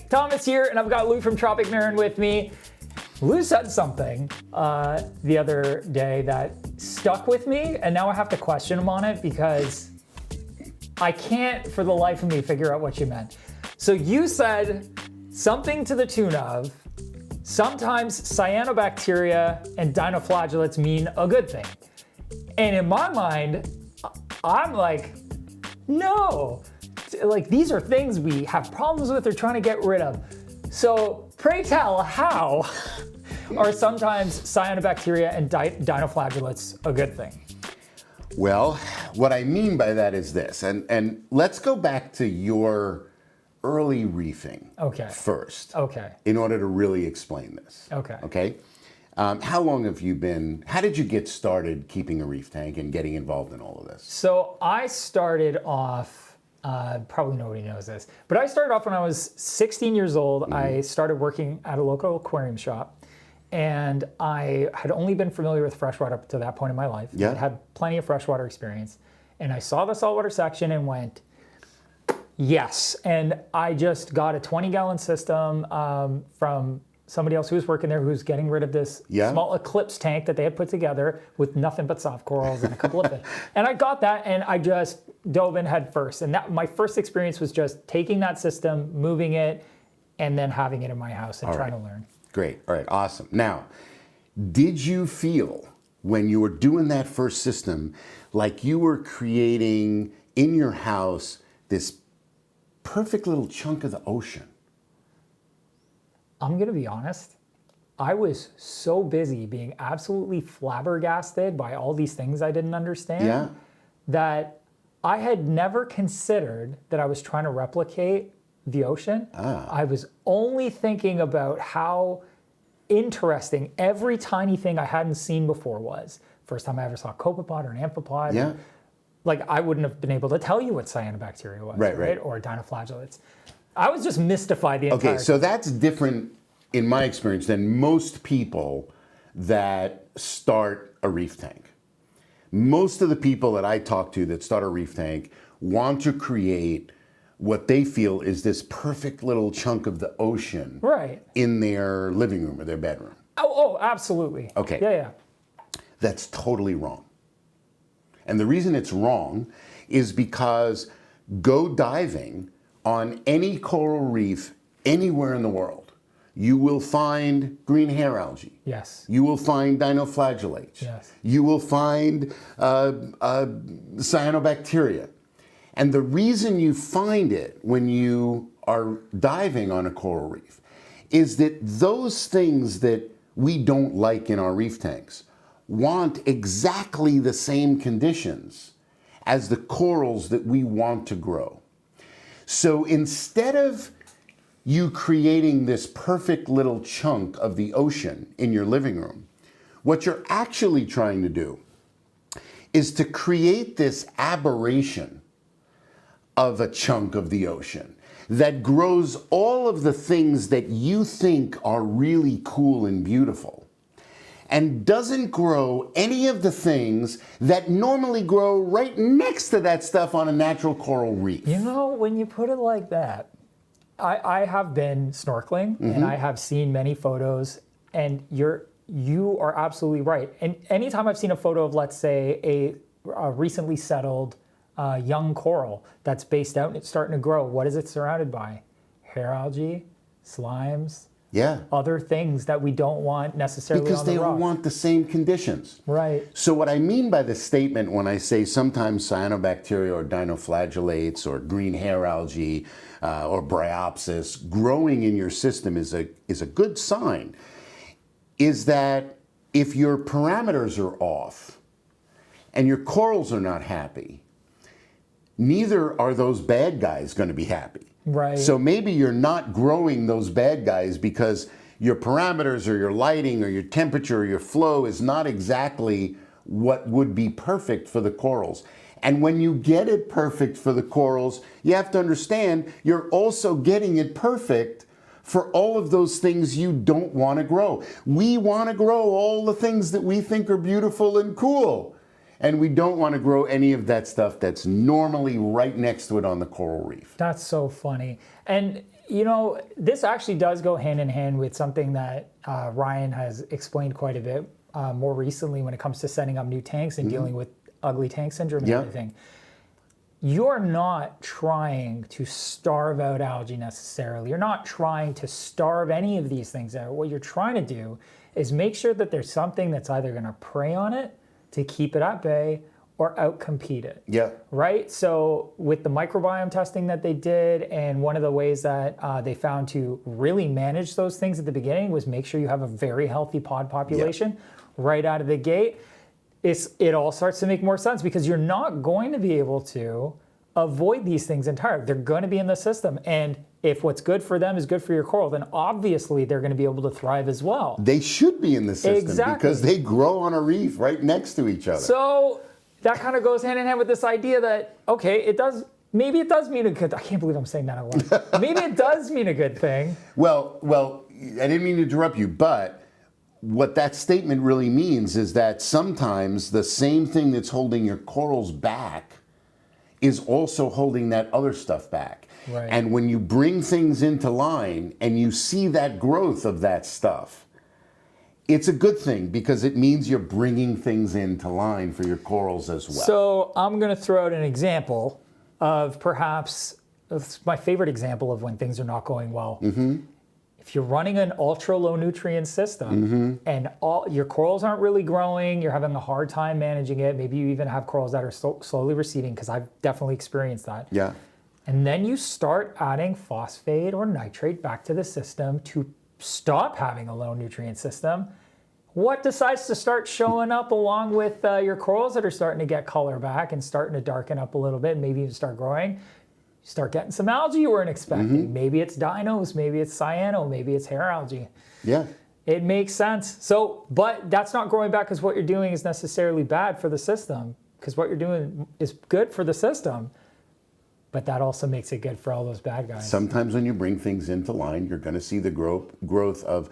Thomas here, and I've got Lou from Tropic Marin with me. Lou said something the other day that stuck with me, and now I have to question him on it because I can't for the life of me figure out what you meant. So you said something to the tune of, sometimes cyanobacteria and dinoflagellates mean a good thing. And in my mind, I'm like, no. Like, these are things we have problems with or trying to get rid of. So pray tell, how are sometimes cyanobacteria and dinoflagellates a good thing? Well, what I mean by that is this, and let's go back to your early reefing first, in order to really explain this. Okay. How long have you been, how did you get started keeping a reef tank and getting involved in all of this? So I started off, probably nobody knows this, but I started off when I was 16 years old. Mm-hmm. I started working at a local aquarium shop, and I had only been familiar with freshwater up to that point in my life. Yeah. I'd had plenty of freshwater experience, and I saw the saltwater section and went, yes. And I just got a 20-gallon system from somebody else who was working there who was getting rid of this small Eclipse tank that they had put together with nothing but soft corals and a couple of things. And I got that, and I just dove in head first. And that, my first experience was just taking that system, moving it, and then having it in my house and trying to learn. Great. All right. Awesome. Now, did you feel when you were doing that first system like you were creating in your house this perfect little chunk of the ocean? I'm going to be honest. I was so busy being absolutely flabbergasted by all these things I didn't understand that I had never considered that I was trying to replicate the ocean. I was only thinking about how interesting every tiny thing I hadn't seen before was. First time I ever saw a copepod or an amphipod. Yeah. Like, I wouldn't have been able to tell you what cyanobacteria was, right? Or dinoflagellates. I was just mystified the entire time. Okay, so that's different in my experience than most people that start a reef tank. Most of the people that I talk to that start a reef tank want to create what they feel is this perfect little chunk of the ocean in their living room or their bedroom. Oh, absolutely. Okay. Yeah. That's totally wrong. And the reason it's wrong is because go diving on any coral reef anywhere in the world, you will find green hair algae. Yes. You will find dinoflagellates. Yes. You will find cyanobacteria. And the reason you find it when you are diving on a coral reef is that those things that we don't like in our reef tanks want exactly the same conditions as the corals that we want to grow. So instead of you creating this perfect little chunk of the ocean in your living room, what you're actually trying to do is to create this aberration of a chunk of the ocean that grows all of the things that you think are really cool and beautiful, and doesn't grow any of the things that normally grow right next to that stuff on a natural coral reef. You know, when you put it like that, I have been snorkeling and I have seen many photos, and you are absolutely right. And anytime I've seen a photo of, let's say, a recently settled young coral that's based out and it's starting to grow, what is it surrounded by? Hair algae, slimes, other things that we don't want necessarily because on the they all rock. want the same conditions. Right. So what I mean by the statement when I say sometimes cyanobacteria or dinoflagellates or green hair algae or bryopsis growing in your system is a good sign, is that if your parameters are off and your corals are not happy, neither are those bad guys going to be happy. Right. So maybe you're not growing those bad guys because your parameters or your lighting or your temperature or your flow is not exactly what would be perfect for the corals. And when you get it perfect for the corals, you have to understand you're also getting it perfect for all of those things you don't want to grow. We want to grow all the things that we think are beautiful and cool. And we don't want to grow any of that stuff that's normally right next to it on the coral reef. That's so funny. And You know, this actually does go hand in hand with something that Ryan has explained quite a bit more recently when it comes to setting up new tanks and dealing with ugly tank syndrome and everything. You're not trying to starve out algae necessarily. You're not trying to starve any of these things out. What you're trying to do is make sure that there's something that's either going to prey on it to keep it at bay or outcompete it. Yeah. Right? So with the microbiome testing that they did, and one of the ways that they found to really manage those things at the beginning was make sure you have a very healthy pod population right out of the gate. It all starts to make more sense because you're not going to be able to avoid these things entirely. They're going to be in the system. And if what's good for them is good for your coral, then obviously they're going to be able to thrive as well. They should be in the system because they grow on a reef right next to each other. So that kind of goes hand in hand with this idea that, okay, maybe it does mean a good, I can't believe I'm saying that out loud. Maybe it does mean a good thing. Well, I didn't mean to interrupt you, but what that statement really means is that sometimes the same thing that's holding your corals back is also holding that other stuff back. Right. And when you bring things into line and you see that growth of that stuff, it's a good thing because it means you're bringing things into line for your corals as well. So I'm going to throw out an example of perhaps my favorite example of when things are not going well. If you're running an ultra low nutrient system and your corals aren't really growing, you're having a hard time managing it, maybe you even have corals that are slowly receding, because I've definitely experienced that. Yeah. And then you start adding phosphate or nitrate back to the system to stop having a low nutrient system. What decides to start showing up along with your corals that are starting to get color back and starting to darken up a little bit and maybe even start growing? Start getting some algae you weren't expecting. Maybe it's dinos, maybe it's cyano, maybe it's hair algae. Yeah. It makes sense. So, but that's not growing back because what you're doing is necessarily bad for the system, because what you're doing is good for the system, but that also makes it good for all those bad guys. Sometimes when you bring things into line, you're going to see the growth of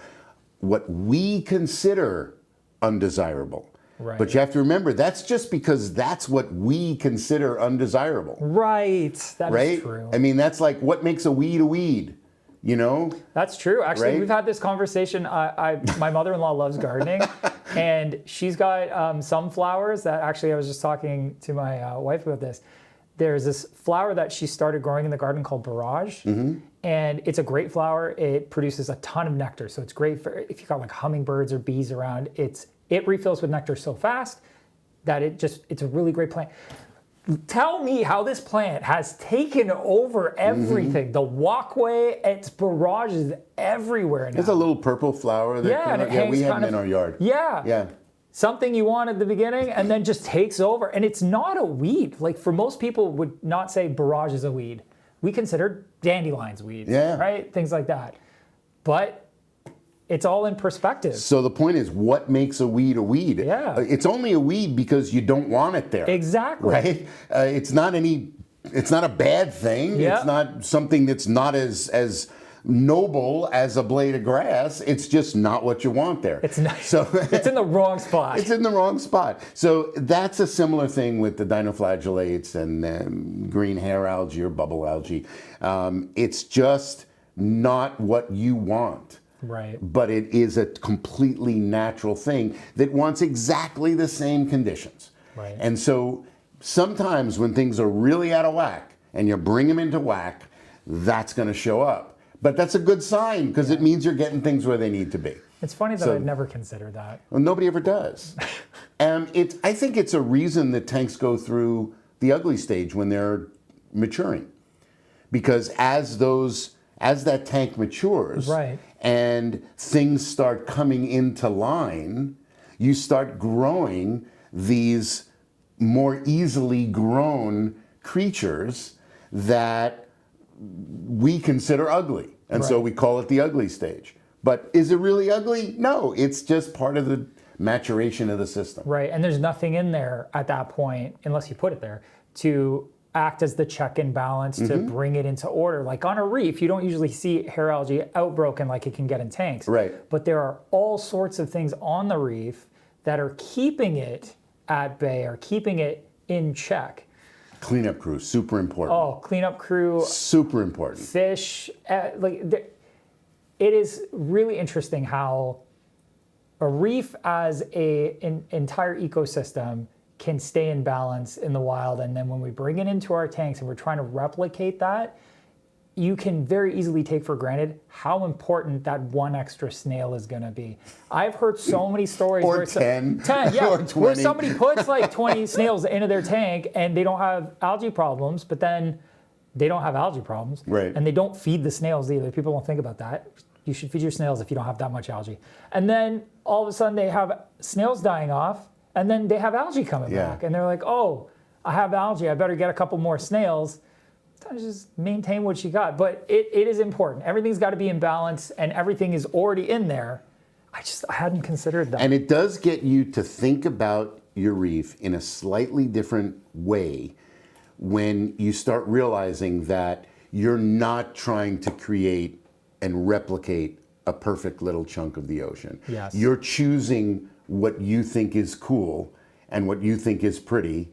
what we consider undesirable. Right. But you have to remember, that's just because that's what we consider undesirable. Right. That right? is true. I mean, that's like what makes a weed, you know? That's true. Actually, right? We've had this conversation. My mother-in-law loves gardening, and she's got some flowers that actually I was just talking to my wife about this. There's this flower that she started growing in the garden called Barrage, and it's a great flower. It produces a ton of nectar, so it's great for if you've got like hummingbirds or bees around. It refills with nectar so fast that it's a really great plant. Tell me how this plant has taken over everything. The walkway, its barrage is everywhere now. There's a little purple flower that we have in our yard. Yeah. Something you want at the beginning and then just takes over. And it's not a weed. Like for most people would not say barrage is a weed. We consider dandelions weeds, right? Things like that. But it's all in perspective. So the point is, what makes a weed a weed? Yeah. It's only a weed because you don't want it there. Exactly. Right? It's not a bad thing. Yeah. It's not something that's not as noble as a blade of grass. It's just not what you want there. It's not. So it's in the wrong spot. It's in the wrong spot. So that's a similar thing with the dinoflagellates and green hair algae or bubble algae. It's just not what you want. Right. But it is a completely natural thing that wants exactly the same conditions. Right. And so sometimes when things are really out of whack and you bring them into whack, that's going to show up. But that's a good sign because it means you're getting things where they need to be. It's funny that I'd never considered that. Well, nobody ever does. I think it's a reason that tanks go through the ugly stage when they're maturing. Because as that tank matures, right, and things start coming into line, you start growing these more easily grown creatures that we consider ugly. And so we call it the ugly stage. But is it really ugly? No, it's just part of the maturation of the system. Right, and there's nothing in there at that point, unless you put it there, to act as the check and balance to bring it into order. Like on a reef, you don't usually see hair algae outbroken like it can get in tanks. Right. But there are all sorts of things on the reef that are keeping it at bay or keeping it in check. Cleanup crew, super important. Oh, cleanup crew, Super important. fish, it is really interesting how a reef as an entire ecosystem can stay in balance in the wild, and then when we bring it into our tanks and we're trying to replicate that, you can very easily take for granted how important that one extra snail is going to be. I've heard so many stories Or where 10, yeah, or 20. where somebody puts like 20 snails into their tank and they don't have algae problems, but then they don't have algae problems, Right. and they don't feed the snails either. People don't think about that. You should feed your snails if you don't have that much algae. And then all of a sudden they have snails dying off, and then they have algae coming back, and they're like, oh, I have algae, I better get a couple more snails. Just maintain what you got. But it is important. Everything's got to be in balance, and everything is already in there. I hadn't considered that. And it does get you to think about your reef in a slightly different way when you start realizing that you're not trying to create and replicate a perfect little chunk of the ocean. Yes. You're choosing what you think is cool and what you think is pretty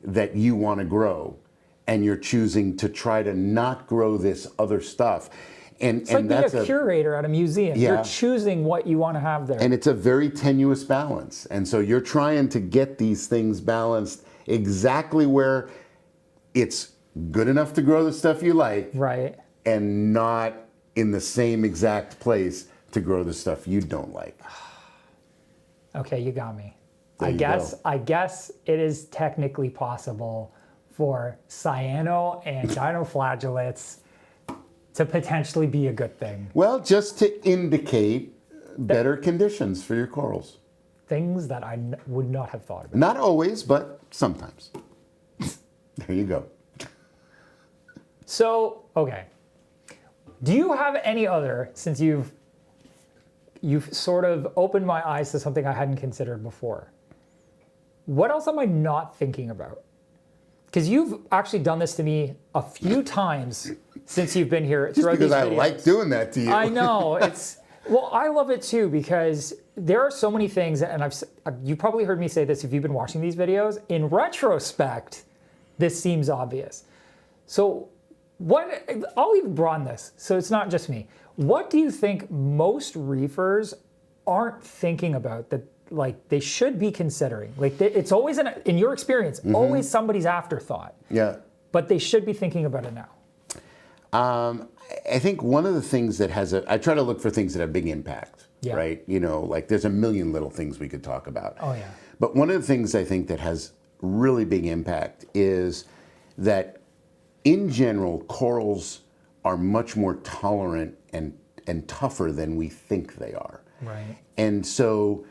that you want to grow. And you're choosing to try to not grow this other stuff. And, it's like that's being a curator at a museum. Yeah. You're choosing what you want to have there. And it's a very tenuous balance. And so you're trying to get these things balanced exactly where it's good enough to grow the stuff you like, right, and not in the same exact place to grow the stuff you don't like. Okay, you got me. There I you guess go. I guess it is technically possible for cyano and dinoflagellates to potentially be a good thing. Well, just to indicate better conditions for your corals. Things that I would not have thought about. Not always, but sometimes. There you go. So, okay. Do you have any other, since you've sort of opened my eyes to something I hadn't considered before, what else am I not thinking about? Because you've actually done this to me a few times since you've been here. Just because I like doing that to you. I know. Well, I love it too, because there are so many things, and you probably heard me say this if you've been watching these videos. In retrospect, this seems obvious. So I'll even broaden this, so it's not just me. What do you think most reefers aren't thinking about that like they should be considering? Like it's always, in your experience, always somebody's afterthought. Yeah. But they should be thinking about it now. I think one of the things that I try to look for things that have big impact, right? You know, like there's a million little things we could talk about. Oh yeah. But one of the things I think that has really big impact is that in general, corals are much more tolerant and tougher than we think they are. Right. And so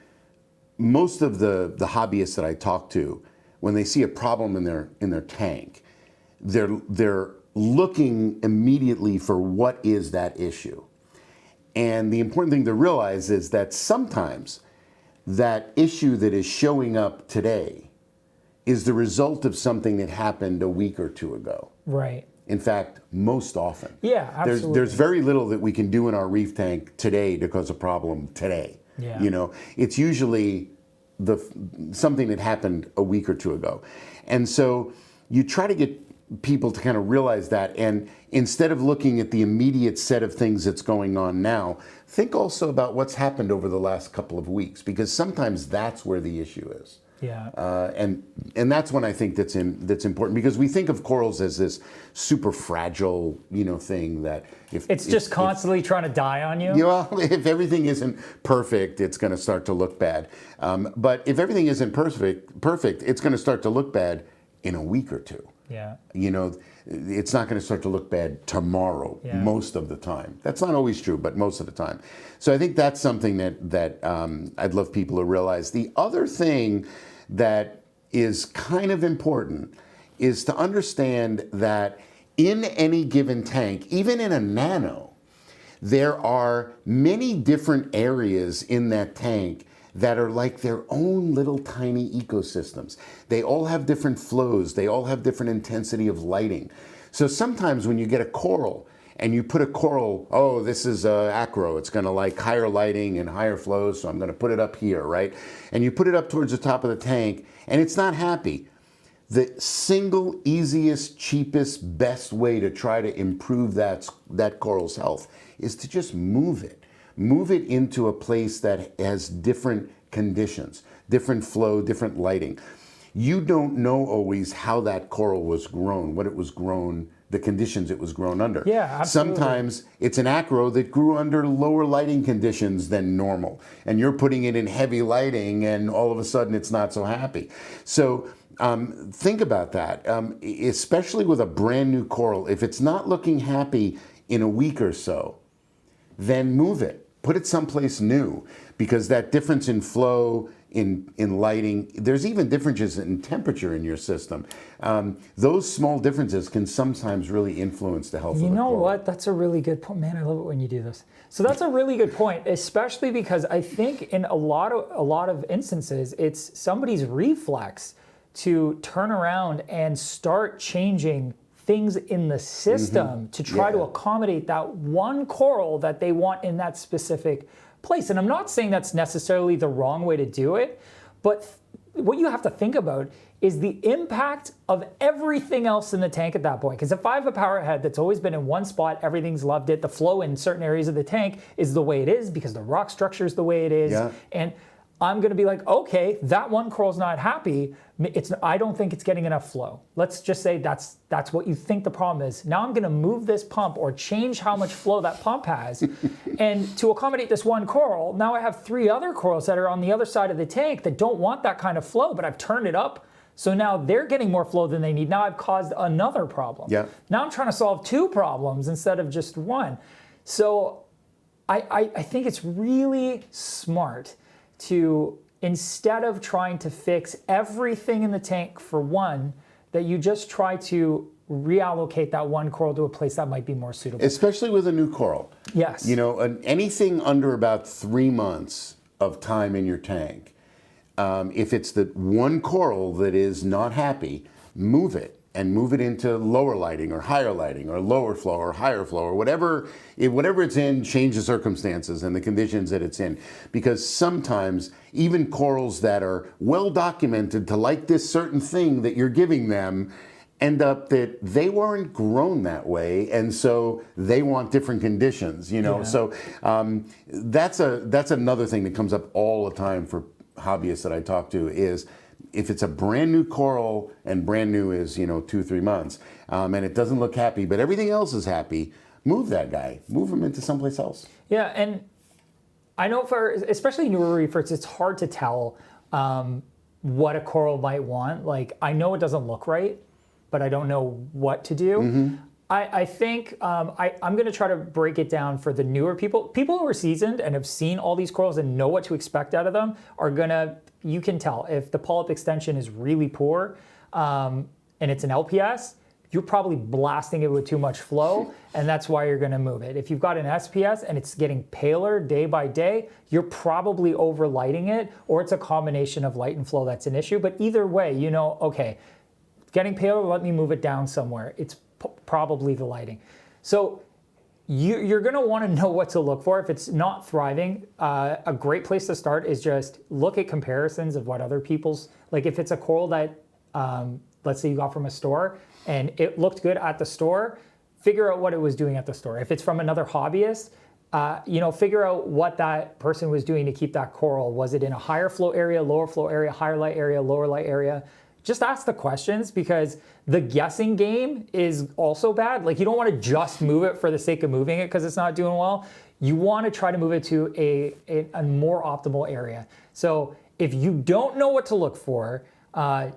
most of the hobbyists that I talk to, when they see a problem in their tank, they're looking immediately for what is that issue. And the important thing to realize is that sometimes that issue that is showing up today is the result of something that happened a week or two ago. Right. In fact, most often. Yeah, absolutely. There's very little that we can do in our reef tank today to cause a problem today. Yeah. You know, it's usually something that happened a week or two ago. And so you try to get people to kind of realize that, and instead of looking at the immediate set of things that's going on now, think also about what's happened over the last couple of weeks, because sometimes that's where the issue is. Yeah. And that's when I think that's important, because we think of corals as this super fragile, thing that it's just constantly trying to die on you. Well, if everything isn't perfect, it's going to start to look bad. But if everything isn't perfect, it's going to start to look bad in a week or two. Yeah. It's not going to start to look bad tomorrow, most of the time. That's not always true, but most of the time. So I think that's something that I'd love people to realize. The other thing that is kind of important is to understand that in any given tank, even in a nano, there are many different areas in that tank that are like their own little tiny ecosystems. They all have different flows. They all have different intensity of lighting. So sometimes when you get a coral and you put a coral, oh, this is acro, it's gonna like higher lighting and higher flows, so I'm gonna put it up here, right? And you put it up towards the top of the tank and it's not happy. the single easiest, cheapest, best way to try to improve that coral's health is to just move it. Move it into a place that has different conditions, different flow, different lighting. You don't know always how that coral was grown, what it was grown, the conditions it was grown under. Yeah, absolutely. Sometimes it's an acro that grew under lower lighting conditions than normal, and you're putting it in heavy lighting, and all of a sudden it's not so happy. So think about that, especially with a brand new coral. If it's not looking happy in a week or so, then move it. Put it someplace new, because that difference in flow, in lighting, there's even differences in temperature in your system. Those small differences can sometimes really influence the health of the coral. You know what? That's a really good point. Man, I love it when you do this. So that's a really good point, especially because I think in a lot of instances, it's somebody's reflex to turn around and start changing things in the system to try to accommodate that one coral that they want in that specific place. And I'm not saying that's necessarily the wrong way to do it, but what you have to think about is the impact of everything else in the tank at that point. Because if I have a power head that's always been in one spot, everything's loved it, the flow in certain areas of the tank is the way it is because the rock structure is the way it is. And I'm going to be like, okay, that one coral's not happy. I don't think it's getting enough flow. Let's just say that's what you think the problem is. Now I'm going to move this pump or change how much flow that pump has. And to accommodate this one coral, now I have 3 other corals that are on the other side of the tank that don't want that kind of flow, but I've turned it up. So now they're getting more flow than they need. Now I've caused another problem. Now I'm trying to solve 2 problems instead of just one. So I think it's really smart to, instead of trying to fix everything in the tank for one, that you just try to reallocate that one coral to a place that might be more suitable. Especially with a new coral. Yes. You know, anything under about 3 months of time in your tank, if it's the one coral that is not happy, move it. And move it into lower lighting or higher lighting or lower flow or higher flow or whatever it's in, change the circumstances and the conditions that it's in. Because sometimes even corals that are well documented to like this certain thing that you're giving them end up that they weren't grown that way, and so they want different conditions, you know. So that's another thing that comes up all the time for hobbyists that I talk to is, if it's a brand new coral, and brand new is, 2-3 months, and it doesn't look happy, but everything else is happy, move that guy. Move him into someplace else. Yeah, and I know for especially newer reefers, it's hard to tell what a coral might want. Like, I know it doesn't look right, but I don't know what to do. I think I'm going to try to break it down for the newer people. People who are seasoned and have seen all these corals and know what to expect out of them are going to, you can tell if the polyp extension is really poor and it's an LPS, you're probably blasting it with too much flow, and that's why you're going to move it. If you've got an SPS and it's getting paler day by day, you're probably overlighting it, or it's a combination of light and flow that's an issue. But either way, okay, getting paler, let me move it down somewhere. It's probably the lighting. So you're going to want to know what to look for. If it's not thriving, a great place to start is just look at comparisons of what other people's, like if it's a coral that, let's say you got from a store and it looked good at the store, figure out what it was doing at the store. If it's from another hobbyist, figure out what that person was doing to keep that coral. Was it in a higher flow area, lower flow area, higher light area, lower light area? Just ask the questions, because the guessing game is also bad. Like, you don't want to just move it for the sake of moving it because it's not doing well. You want to try to move it to a more optimal area. So if you don't know what to look for,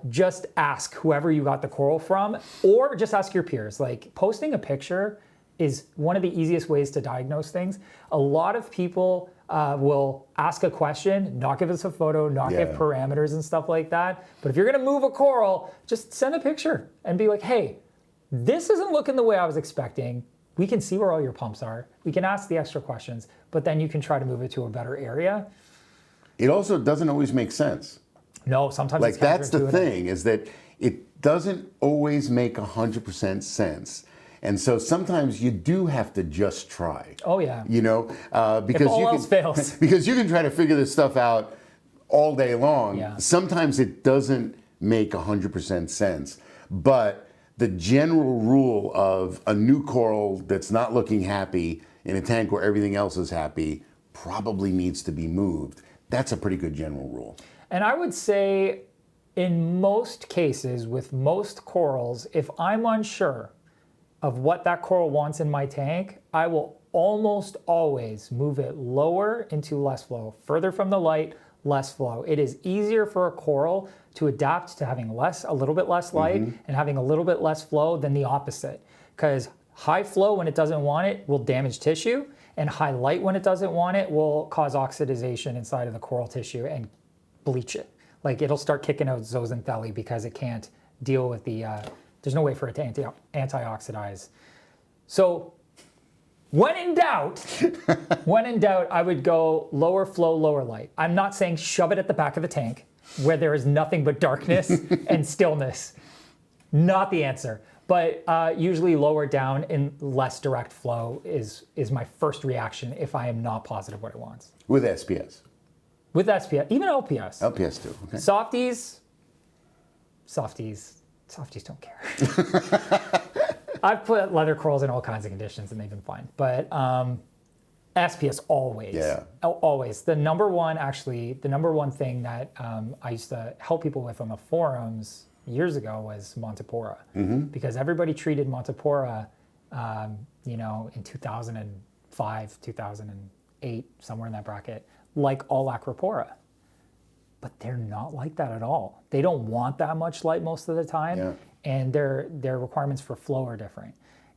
just ask whoever you got the coral from, or just ask your peers. Like, posting a picture is one of the easiest ways to diagnose things. A lot of people will ask a question, not give us a photo, not give parameters and stuff like that. But if you're going to move a coral, just send a picture and be like, hey, this isn't looking the way I was expecting. We can see where all your pumps are. We can ask the extra questions, but then you can try to move it to a better area. It also doesn't always make sense. No, sometimes like, it's that's the thing, is that it doesn't always make 100% sense. And so sometimes you do have to just try. Oh yeah. Because if all else fails. Because you can try to figure this stuff out all day long. Yeah. Sometimes it doesn't make 100% sense. But the general rule of a new coral that's not looking happy in a tank where everything else is happy probably needs to be moved. That's a pretty good general rule. And I would say in most cases with most corals, if I'm unsure of what that coral wants in my tank, I will almost always move it lower into less flow, further from the light, less flow. It is easier for a coral to adapt to having a little bit less light and having a little bit less flow than the opposite. Because high flow when it doesn't want it will damage tissue, and high light when it doesn't want it will cause oxidization inside of the coral tissue and bleach it. Like it'll start kicking out zooxanthellae because it can't deal with the, there's no way for it to antioxidize. So when in doubt, I would go lower flow, lower light. I'm not saying shove it at the back of the tank where there is nothing but darkness and stillness. Not the answer. But usually lower down in less direct flow is my first reaction if I am not positive what it wants. With SPS? With SPS, even LPS. LPS too, okay. Softies don't care. I've put leather corals in all kinds of conditions and they've been fine. But SPS always. Yeah. Always. The number one thing that I used to help people with on the forums years ago was Montipora. Because everybody treated Montipora, in 2005, 2008, somewhere in that bracket, like all Acropora. But they're not like that at all. They don't want that much light most of the time. Yeah. And their requirements for flow are different.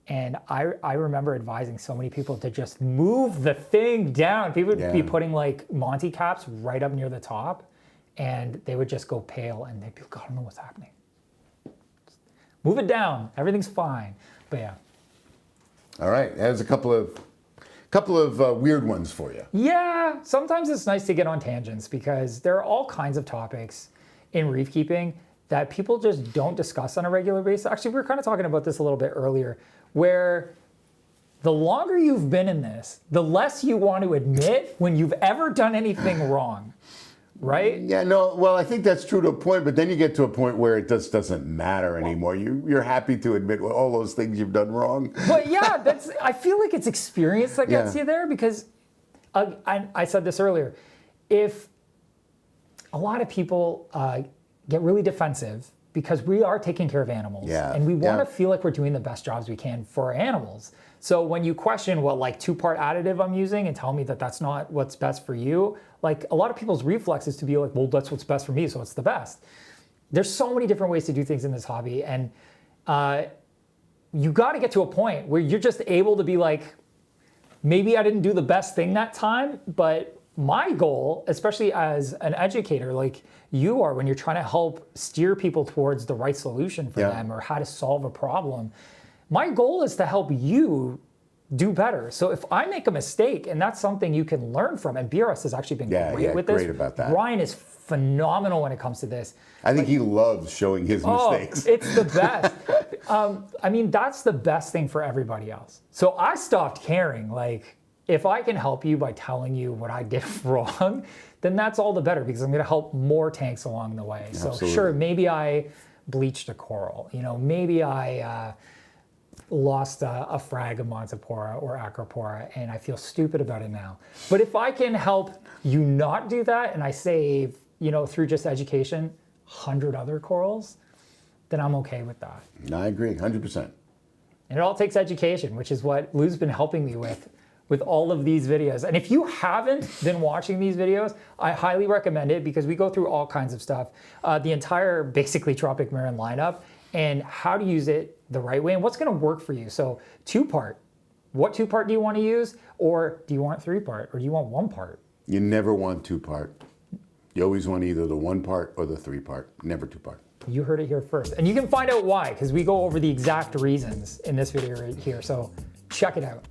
And I remember advising so many people to just move the thing down. People would be putting like Monty caps right up near the top, and they would just go pale, and they'd be like, I don't know what's happening. Move it down. Everything's fine. But yeah. All right. There's a couple of weird ones for you. Yeah. Sometimes it's nice to get on tangents because there are all kinds of topics in reef keeping that people just don't discuss on a regular basis. Actually, we were kind of talking about this a little bit earlier, where the longer you've been in this, the less you want to admit when you've ever done anything wrong, right? Yeah, no, well, I think that's true to a point, but then you get to a point where it just doesn't matter anymore. You're happy to admit all those things you've done wrong. But yeah, I feel like it's experience that gets you there because, I said this earlier, if a lot of people get really defensive because we are taking care of animals and we want to feel like we're doing the best jobs we can for our animals. So when you question what like 2-part additive I'm using and tell me that that's not what's best for you, like a lot of people's reflex is to be like, well, that's what's best for me, so it's the best. There's so many different ways to do things in this hobby, and you got to get to a point where you're just able to be like, maybe I didn't do the best thing that time, but my goal, especially as an educator like you are, when you're trying to help steer people towards the right solution for them or how to solve a problem, my goal is to help you do better. So if I make a mistake, and that's something you can learn from, and BRS has actually been great with this. Great about that. Ryan is phenomenal when it comes to this. I think he loves showing his mistakes. It's the best. I mean, that's the best thing for everybody else. So I stopped caring. Like, if I can help you by telling you what I did wrong, then that's all the better because I'm going to help more tanks along the way. So sure, maybe I bleached a coral. Maybe I lost a frag of Montipora or Acropora, and I feel stupid about it now. But if I can help you not do that, and I save, through just education, 100 other corals, then I'm okay with that. I agree, 100%. And it all takes education, which is what Lou's been helping me with all of these videos. And if you haven't been watching these videos, I highly recommend it because we go through all kinds of stuff. The entire, basically, Tropic Marin lineup and how to use it the right way and what's going to work for you. So 2-part. What 2-part do you want to use? Or do you want 3-part? Or do you want 1-part? You never want 2-part. You always want either the 1-part or the 3-part, never 2-part. You heard it here first. And you can find out why, because we go over the exact reasons in this video right here. So check it out.